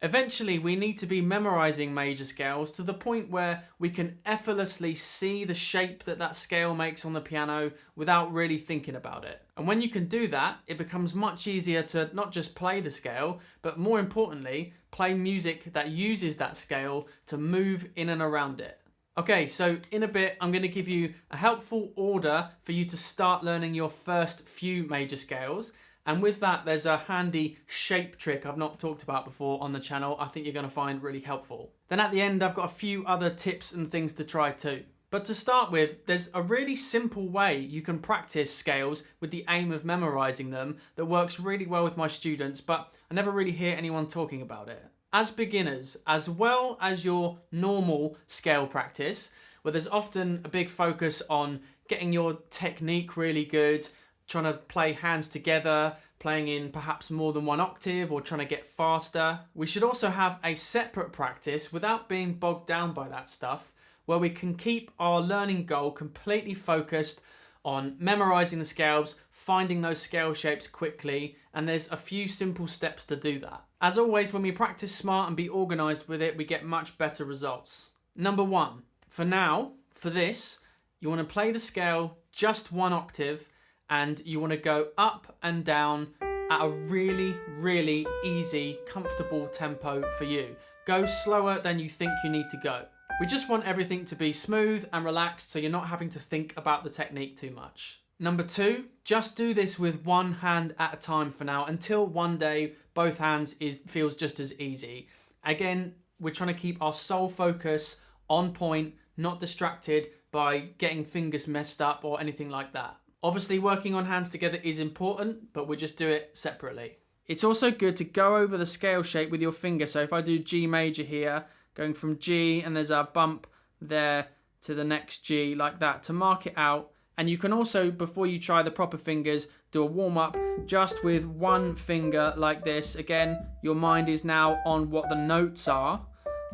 Eventually, we need to be memorizing major scales to the point where we can effortlessly see the shape that that scale makes on the piano without really thinking about it. And when you can do that, it becomes much easier to not just play the scale, but more importantly, play music that uses that scale to move in and around it. Okay, so in a bit, I'm going to give you a helpful order for you to start learning your first few major scales. And with that, there's a handy shape trick I've not talked about before on the channel I think you're going to find really helpful. Then at the end, I've got a few other tips and things to try too. But to start with, there's a really simple way you can practice scales with the aim of memorizing them that works really well with my students, but I never really hear anyone talking about it. As beginners, as well as your normal scale practice, where there's often a big focus on getting your technique really good, trying to play hands together, playing in perhaps more than one octave or trying to get faster. We should also have a separate practice without being bogged down by that stuff, where we can keep our learning goal completely focused on memorizing the scales, finding those scale shapes quickly, and there's a few simple steps to do that. As always, when we practice smart and be organized with it, we get much better results. Number one, for now, for this, you want to play the scale just one octave, and you want to go up and down at a really, really easy, comfortable tempo for you. Go slower than you think you need to go. We just want everything to be smooth and relaxed so you're not having to think about the technique too much. Number two, just do this with one hand at a time for now until one day both hands feels just as easy. Again, we're trying to keep our sole focus on point, not distracted by getting fingers messed up or anything like that. Obviously, working on hands together is important, but we just do it separately. It's also good to go over the scale shape with your finger. So if I do G major here, going from G and there's a bump there to the next G like that to mark it out. And you can also, before you try the proper fingers, do a warm up just with one finger like this. Again, your mind is now on what the notes are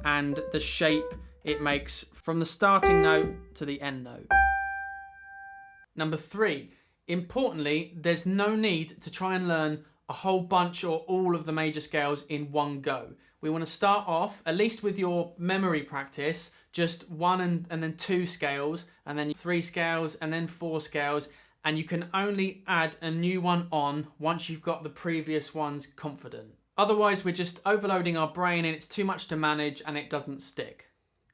and the shape it makes from the starting note to the end note. Number three, importantly, there's no need to try and learn a whole bunch or all of the major scales in one go. We want to start off, at least with your memory practice, just one and then two scales, and then three scales, and then four scales, and you can only add a new one on once you've got the previous ones confident. Otherwise, we're just overloading our brain and it's too much to manage and it doesn't stick.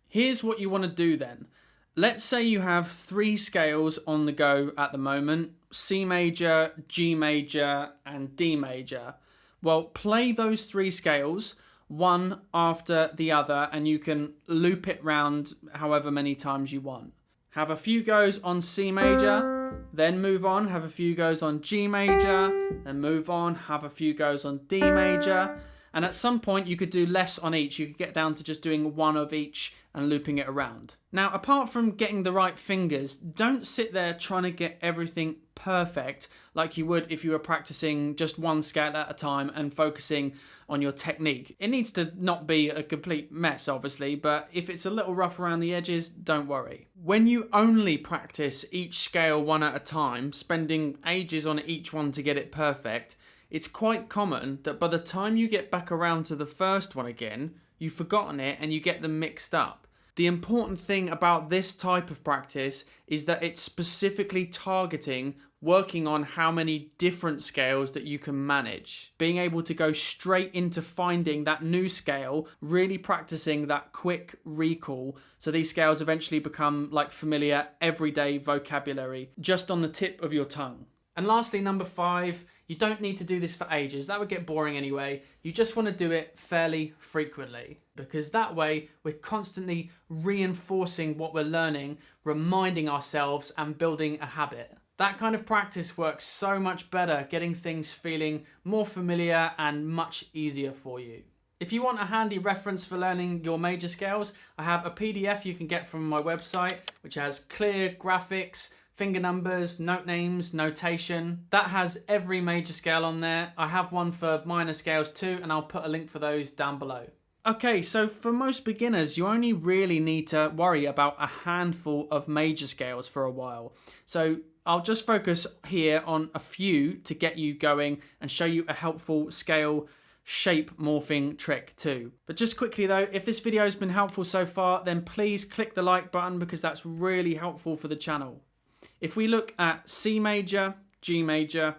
Here's what you want to do then. Let's say you have three scales on the go at the moment: C major, G major, and D major. Well, play those three scales one after the other, and you can loop it round however many times you want. Have a few goes on C major, then move on, have a few goes on G major, then move on, have a few goes on D major. And at some point you could do less on each. You could get down to just doing one of each and looping it around. Now, apart from getting the right fingers, don't sit there trying to get everything perfect like you would if you were practicing just one scale at a time and focusing on your technique. It needs to not be a complete mess, obviously, but if it's a little rough around the edges, don't worry. When you only practice each scale one at a time, spending ages on each one to get it perfect, it's quite common that by the time you get back around to the first one again, you've forgotten it and you get them mixed up. The important thing about this type of practice is that it's specifically targeting working on how many different scales that you can manage. Being able to go straight into finding that new scale, really practicing that quick recall, so these scales eventually become like familiar everyday vocabulary, just on the tip of your tongue. And lastly, number five, you don't need to do this for ages. That would get boring anyway. You just want to do it fairly frequently, because that way we're constantly reinforcing what we're learning, reminding ourselves and building a habit. That kind of practice works so much better, getting things feeling more familiar and much easier for you. If you want a handy reference for learning your major scales, I have a PDF you can get from my website, which has clear graphics, finger numbers, note names, notation. That has every major scale on there. I have one for minor scales too, and I'll put a link for those down below. Okay, so for most beginners, you only really need to worry about a handful of major scales for a while. So I'll just focus here on a few to get you going and show you a helpful scale shape morphing trick too. But just quickly though, if this video has been helpful so far, then please click the like button because that's really helpful for the channel. If we look at C major, G major,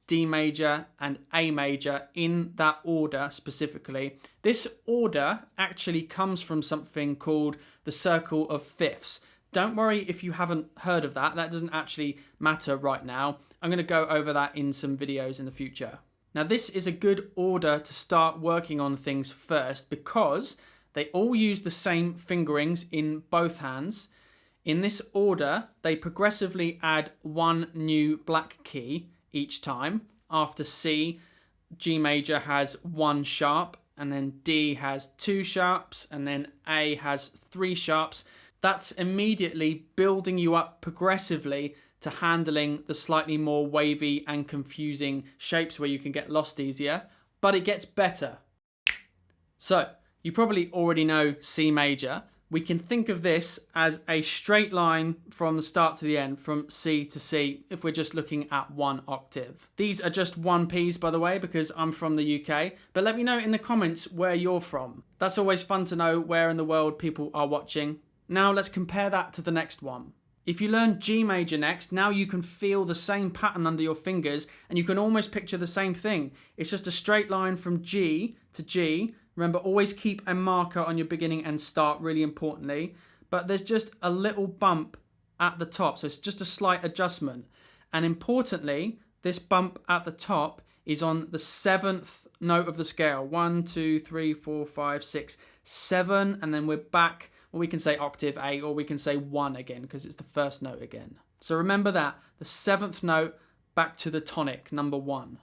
D major and A major in that order specifically, this order actually comes from something called the circle of fifths. Don't worry if you haven't heard of that. That doesn't actually matter right now. I'm going to go over that in some videos in the future. Now this is a good order to start working on things first because they all use the same fingerings in both hands. In this order, they progressively add one new black key each time. After C, G major has 1 sharp, and then D has 2 sharps, and then A has 3 sharps. That's immediately building you up progressively to handling the slightly more wavy and confusing shapes where you can get lost easier, but it gets better. So, you probably already know C major. We can think of this as a straight line from the start to the end, from C to C, if we're just looking at 1 octave. These are just 1Ps, by the way, because I'm from the UK, but let me know in the comments where you're from. That's always fun to know where in the world people are watching. Now let's compare that to the next one. If you learn G major next, now you can feel the same pattern under your fingers and you can almost picture the same thing. It's just a straight line from G to G. Remember, always keep a marker on your beginning and start, really importantly. But there's just a little bump at the top, so it's just a slight adjustment. And importantly, this bump at the top is on the 7th note of the scale. 1, 2, 3, 4, 5, 6, 7, and then we're back. Well, we can say octave A, or we can say 1 again because it's the first note again. So remember that, the 7th note back to the tonic, number 1.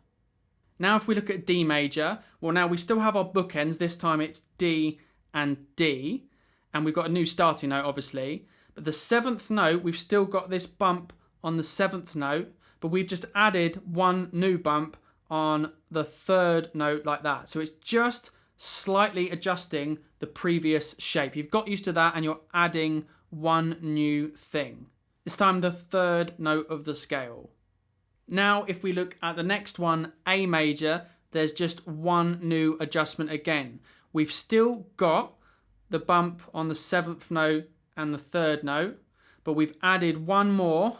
Now if we look at D major, well now we still have our bookends. This time it's D and D, and we've got a new starting note obviously. But the 7th note, we've still got this bump on the 7th note, but we've just added 1 new bump on the 3rd note like that. So it's just slightly adjusting the previous shape. You've got used to that and you're adding 1 new thing. This time the 3rd note of the scale. Now if we look at the next one, A major, there's just 1 new adjustment again. We've still got the bump on the 7th note and the 3rd note, but we've added 1 more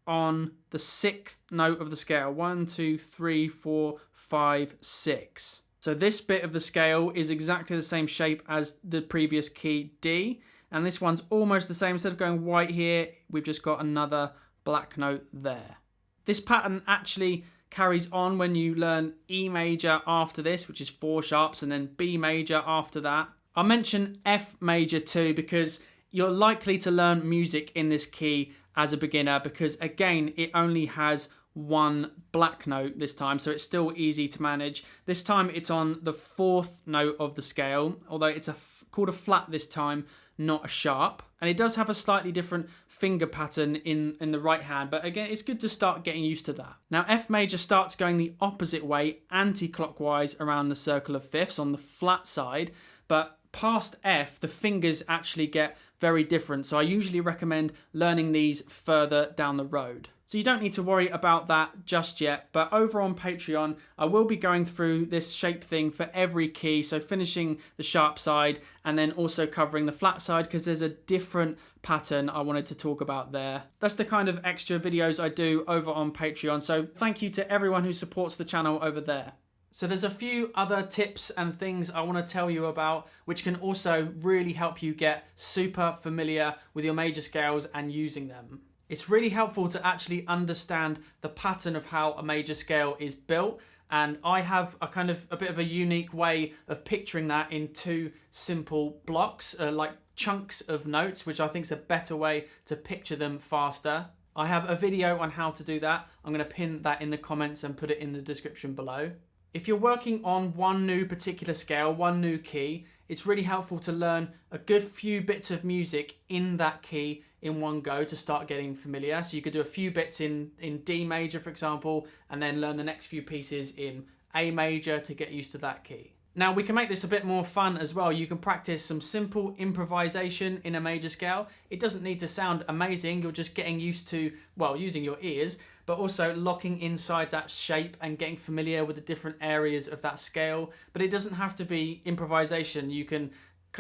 on the 6th note of the scale. 1, 2, 3, 4, 5, 6. So this bit of the scale is exactly the same shape as the previous key D, and this one's almost the same. Instead of going white here, we've just got another black note there. This pattern actually carries on when you learn E major after this, which is 4 sharps, and then B major after that. I'll mention F major too because you're likely to learn music in this key as a beginner because again, it only has 1 black note this time, so it's still easy to manage. This time it's on the 4th note of the scale, although it's called a flat this time, not a sharp. And it does have a slightly different finger pattern in the right hand, but again, it's good to start getting used to that. Now F major starts going the opposite way, anti-clockwise around the circle of fifths on the flat side, but past F, the fingers actually get very different. So I usually recommend learning these further down the road. So you don't need to worry about that just yet, but over on Patreon, I will be going through this shape thing for every key. So finishing the sharp side and then also covering the flat side because there's a different pattern I wanted to talk about there. That's the kind of extra videos I do over on Patreon. So thank you to everyone who supports the channel over there. So there's a few other tips and things I want to tell you about which can also really help you get super familiar with your major scales and using them. It's really helpful to actually understand the pattern of how a major scale is built, and I have a bit of a unique way of picturing that in 2 simple blocks, like chunks of notes, which I think is a better way to picture them faster. I have a video on how to do that. I'm going to pin that in the comments and put it in the description below. If you're working on 1 new particular scale, 1 new key, it's really helpful to learn a good few bits of music in that key in one go to start getting familiar. So you could do a few bits in D major, for example, and then learn the next few pieces in A major to get used to that key. Now we can make this a bit more fun as well. You can practice some simple improvisation in a major scale. It doesn't need to sound amazing. You're just getting used to, well, using your ears, but also locking inside that shape and getting familiar with the different areas of that scale. But it doesn't have to be improvisation. You can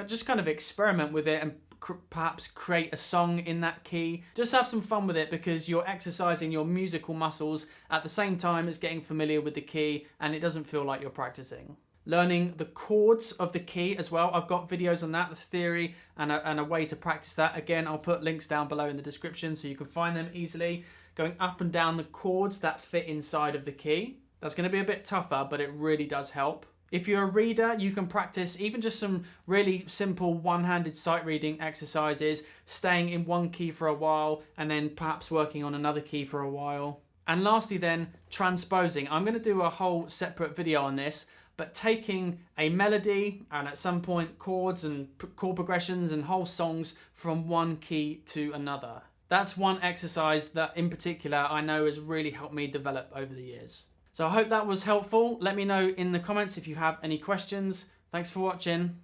just kind of experiment with it and perhaps create a song in that key. Just have some fun with it because you're exercising your musical muscles at the same time as getting familiar with the key, and it doesn't feel like you're practicing. Learning the chords of the key as well. I've got videos on that, the theory and a way to practice that. Again, I'll put links down below in the description so you can find them easily. Going up and down the chords that fit inside of the key. That's going to be a bit tougher, but it really does help. If you're a reader, you can practice even just some really simple one-handed sight reading exercises, staying in one key for a while and then perhaps working on another key for a while. And lastly then, transposing. I'm going to do a whole separate video on this, but taking a melody and at some point chords and chord progressions and whole songs from one key to another. That's one exercise that in particular I know has really helped me develop over the years. So I hope that was helpful. Let me know in the comments if you have any questions. Thanks for watching.